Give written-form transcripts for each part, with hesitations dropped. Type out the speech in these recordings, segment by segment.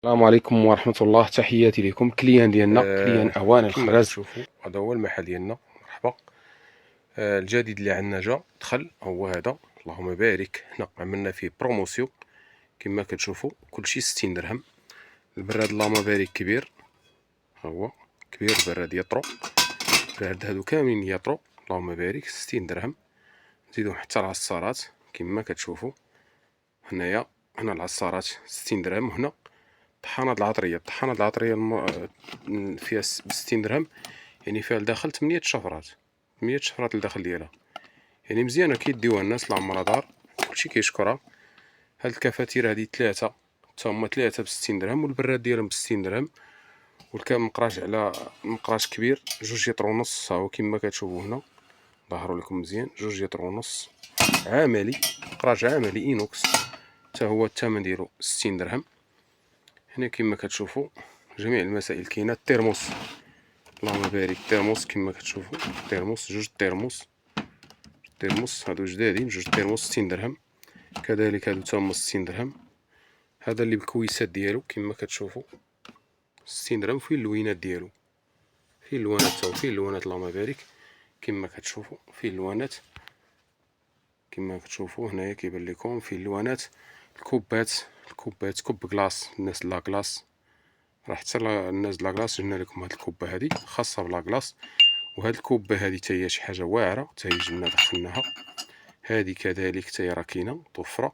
السلام عليكم ورحمة الله. تحياتي لكم. كليان ديالنا كليان اوان كما الخرز. كتشوفوا هذا هو المحل ديالنا. مرحبا. الجديد اللي عندنا جا دخل هو هذا، اللهم بارك. هنا عملنا فيه بروموسيون كما كتشوفوا، كلشي 60 درهم. البراد اللهم بارك كبير، ها هو كبير البراد يطرو. البراد هادو كاملين يطرو، اللهم بارك 60 درهم. نزيدو حتى العصارات كما كتشوفوا هنايا. هنا العصارات 60 درهم. هنا الطحانة العطرية فيها ب60 درهم، يعني فيها لداخل 8 شفرات، 8 شفرات لداخل ديالها، يعني مزيانة كيديوها الناس لعمرها دار. كلشي كيشكرها. هاد الكفاتير هادي ثلاثة، تا هما ثلاثة ب60 درهم، والبراد ديالهم ب60 درهم. والكام مقراش على مقراش كبير 2 لتر ونص. ها هو كما كتشوفوا هنا، ظهروا لكم مزيان 2 لتر ونص عملي، مقراش عملي اينوكس، تا هو الثمن ديالو 60 درهم. هنا كما كتشوفوا جميع المسائل كاينه. الترموس اللهم بارك، ترموس كما كتشوفوا، ترموس 2 ترموس، ترموس هادو جدادين، 2 ترموس 60 درهم. كذلك هادو تاهما 60 درهم. هذا اللي بالكويسات ديالو كما كتشوفوا 60 درهم. فيه اللوينات ديالو، فيه اللوانات، تاهو فيه اللوانات اللهم بارك كما كتشوفوا، فيه اللوانات كما كتشوفوا هنايا كيبان لكم فيه اللوانات. الكوبات، الكوبات كوب كلاص، الناس لا كلاص، راه حتى الناس د لاكلاص جبنا لكم هاد الكوبه هادي خاصه بلاكلاص. وهاد الكوبه هادي حتى هي شي حاجه واعره، حتى هي جبنا دخلناها. هادي كذلك حتى هي راه كاينه متوفره.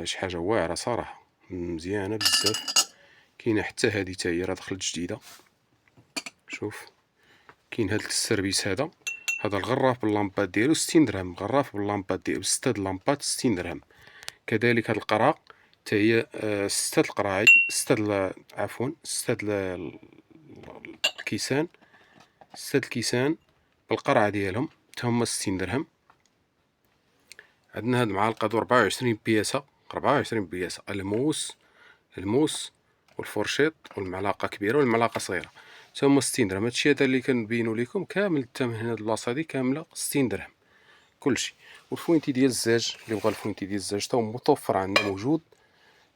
شي حاجه واعره صراحه، مزيانه بزاف. كاينه حتى هادي حتى هي راه دخلت جديده. شوف كاين هاد السيرفيس هذا، هذا الغراف باللامبات ديالو 60 درهم. غراف باللامبات ديالو 6 د اللامبات 60 درهم. كذلك هاد القرا حتى هي 6 القراعي، 6 عفوا 6 الكيسان، 6 الكيسان بالقرعه ديالهم حتى هما 60 درهم. عندنا هاد المعالقه دو 24 بياسه، 24 بياسه. الموس والفورشيط والمعلقه كبيره والمعلقه صغيره حتى هما 60 درهم. هادشي هذا اللي كنبينو لكم كامل الثمن هنا. البلاصه هادي كامله 60 درهم كلشي. والفوينتي ديال الزاج، اللي بغى الفوينتي ديال الزاج تا هو متوفر عندنا موجود،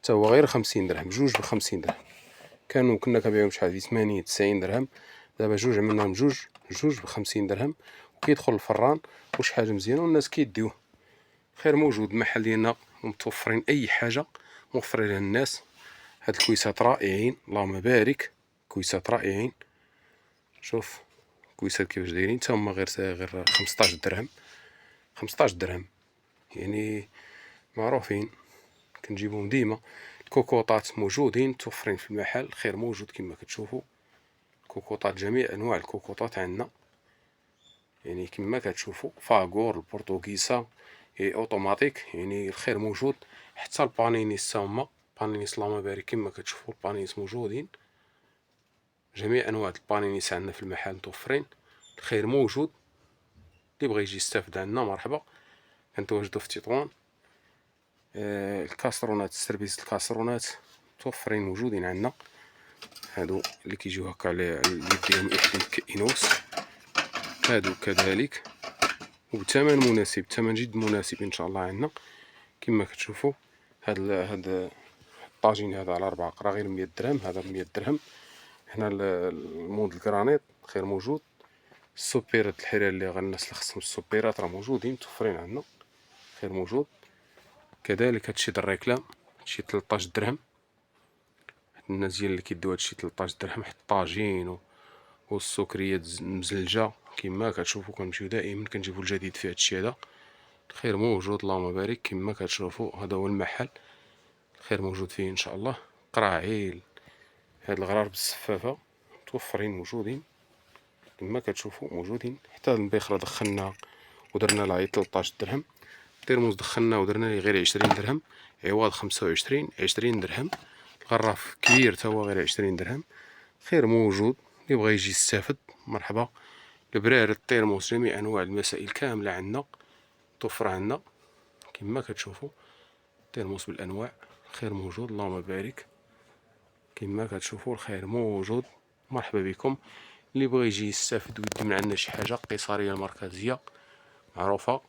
تا هو غير 50 درهم. جوج ب50 درهم. كنا كنبيعوهم شحال في 80 90 درهم. دابا جوج عملناهم جوج ب50 درهم. وكيدخل الفران وشي حاجه مزيانه والناس كيديوه. خير موجود. المحل ديالنا متوفرين اي حاجه موفرين لها الناس. هاد الكويسات رائعين اللهم بارك، كويسات رائعين. شوف كويسات كيفاش دايرين، تا هما غير 15 درهم، 15 درهم، يعني معروفين كنجيبوهم ديما. الكوكوطات موجودين متوفرين في المحل، خير موجود كما كتشوفوا. كوكوطات جميع انواع الكوكوطات عندنا، يعني كما كتشوفوا فاغور، البرتغيسه، اوتوماتيك، يعني الخير موجود. حتى البانينيس هما بانينيس اللهم بارك كما كتشوفوا. البانينيس موجودين، جميع انواع البانينيس عندنا في المحل متوفرين. الخير موجود. اللي بغى يجي يستافد عندنا مرحبا. كنتواجدو في تطوان. الكاسرونات، السيرفيس الكاسرونات متوفرين موجودين عندنا. هادو اللي كيجيو هكا على اليد ديالهم إينوكس، هادو كذلك وبثمن مناسب، ثمن جد مناسب ان شاء الله عندنا. كما كتشوفوا هاد الطاجين هذا على 4 قرا غير 100 درهم. هذا 100 درهم. هنا المود الكرانيط خير موجود. السوبيرات الحرير اللي الناس اللي خصهم السوبيرات راه موجودين متوفرين عندنا، خير موجود. كذلك هادشي د الريكلام، هادشي 13 درهم. الناس ديال اللي كيديو هادشي 13 درهم. حتى الطاجين والسكريات مزلجه كما كتشوفوا. كنمشيو دائما كنجيبو الجديد في هادشي هذا. الخير موجود اللهم بارك كما كتشوفوا. هذا هو المحل، الخير موجود فيه ان شاء الله. قراعيل، هاد الغرار بالسفافه متوفرين موجودين كما كتشوفوا موجودين. حتى البيخره دخلنا ودرنا لها 13 درهم. الترموس دخلنا ودرنا ليه غير 20 درهم عوض 25، 20 درهم. الغراف كبير تا هو غير 20 درهم. خير موجود. اللي بغى يجي يستافد مرحبا. البرارد، الترموس، جميع انواع المسائل كامله عندنا متوفره عندنا كما كتشوفوا. ترموس بالانواع، خير موجود اللهم بارك كما كتشوفوا. الخير موجود. مرحبا بكم. اللي بغى يجي يستافد ويدي من عندنا شي حاجه قيصريه المركزيه معروفه